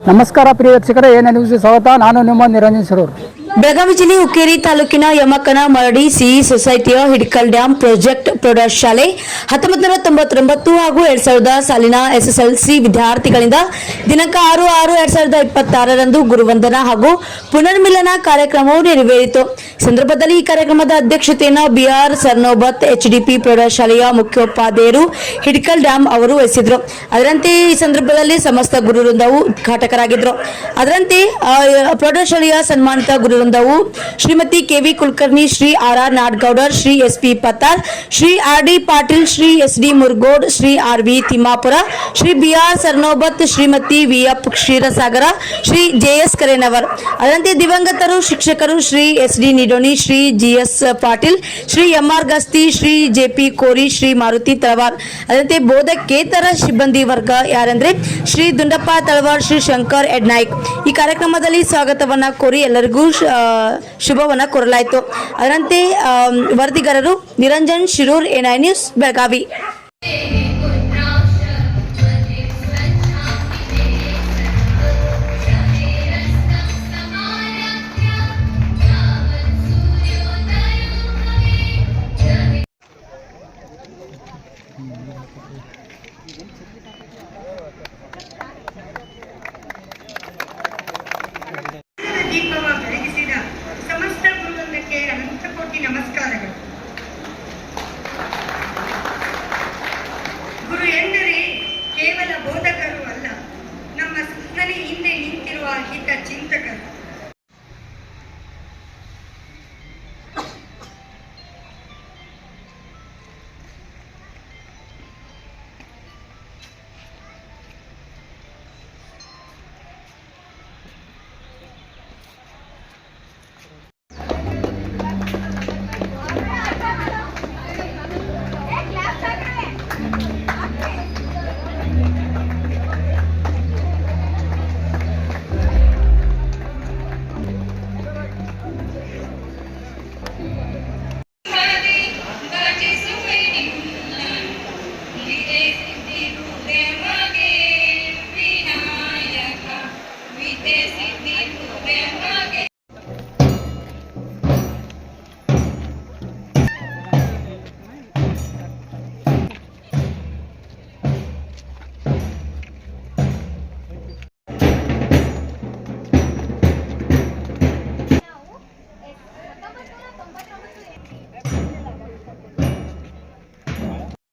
ನಮಸ್ಕಾರ ಪ್ರಿಯ ವೀಕ್ಷಕರೇ, ಏನೇ ನ್ಯೂಸ್ಗೆ ಸ್ವಾಗತ. ನಾನು ನಿಮ್ಮ ನಿರಂಜನ್ ಸರೂರ್. ಬೆಳಗಾವಿ ಜಿಲ್ಲೆ ಹುಕ್ಕೇರಿ ತಾಲೂಕಿನ ಯಮಕನ ಮರಡಿ ಸಿಇ ಸೊಸೈಟಿಯ ಹಿಡ್ಕಲ್ ಡ್ಯಾಂ ಪ್ರಾಜೆಕ್ಟ್ ಪ್ರೌಢಶಾಲೆ 1999 ಹಾಗೂ 2000 ಸಾಲಿನ ಎಸ್ಎಸ್ಎಲ್ಸಿ ವಿದ್ಯಾರ್ಥಿಗಳಿಂದ ದಿನಾಂಕ 6/6/2026 ರಂದು ಗುರುವಂದನಾ ಹಾಗೂ ಪುನರ್ಮಿಲನ ಕಾರ್ಯಕ್ರಮವು ನೆರವೇರಿತು. ಸಂದರ್ಭದಲ್ಲಿ ಈ ಕಾರ್ಯಕ್ರಮದ ಅಧ್ಯಕ್ಷತೆಯನ್ನು ಬಿಆರ್ ಸರ್ನೋಬತ್ ಎಚ್ಡಿಪಿ ಪ್ರೌಢಶಾಲೆಯ ಮುಖ್ಯೋಪಾಧ್ಯಾಯರು ಹಿಡ್ಕಲ್ ಡ್ಯಾಂ ಅವರು ವಹಿಸಿದ್ರು. ಅದರಂತೆ ಈ ಸಂದರ್ಭದಲ್ಲಿ ಸಮಸ್ತ ಗುರುವೃಂದವು ಉದ್ಘಾಟಕರಾಗಿದ್ದರು. ಅದರಂತೆ ಪ್ರೌಢಶಾಲೆಯ ಸನ್ಮಾನಿತ ಗುರು Shrimati K V Kulkarni, Shri R Nadagoudar, Shri S P Pattar, Shri R D. Patil, Shri S D. Murugod, Shri R V. Timmapura, Shri B R. Sarnobat, Shrimati V F. Kshirasagara, Shri J S. Karenavar. ಅದರಂತೆ ದಿವಂಗತರು ಶಿಕ್ಷಕರು Shri S D. Nidoni, Shri G S. Patil, Shri M R. Gasti, Shri J P. Kori, Shri Maruti Talawar. ಅದರಂತೆ ಬೋಧಕೇತರ ಸಿಬ್ಬಂದಿ ವರ್ಗ ಯಾರಂದ್ರೆ ಶ್ರೀ ದುಂಡಪ್ಪ ತಳವಾರ್, ಶ್ರೀ ಶಂಕರ್ ಎಡ್ನಾಯ್ಕ್. ಈ ಕಾರ್ಯಕ್ರಮದಲ್ಲಿ ಸ್ವಾಗತವನ್ನ ಕೋರಿ ಎಲ್ಲರಿಗೂ ಶುಭವನ್ನ ಕೋರಲಾಯಿತು. ಅದರಂತೆ ವರದಿಗಾರರು ನಿರಂಜನ್ ಶಿರೂರ್, ಎನ್ಐ ನ್ಯೂಸ್, ಬೆಳಗಾವಿ.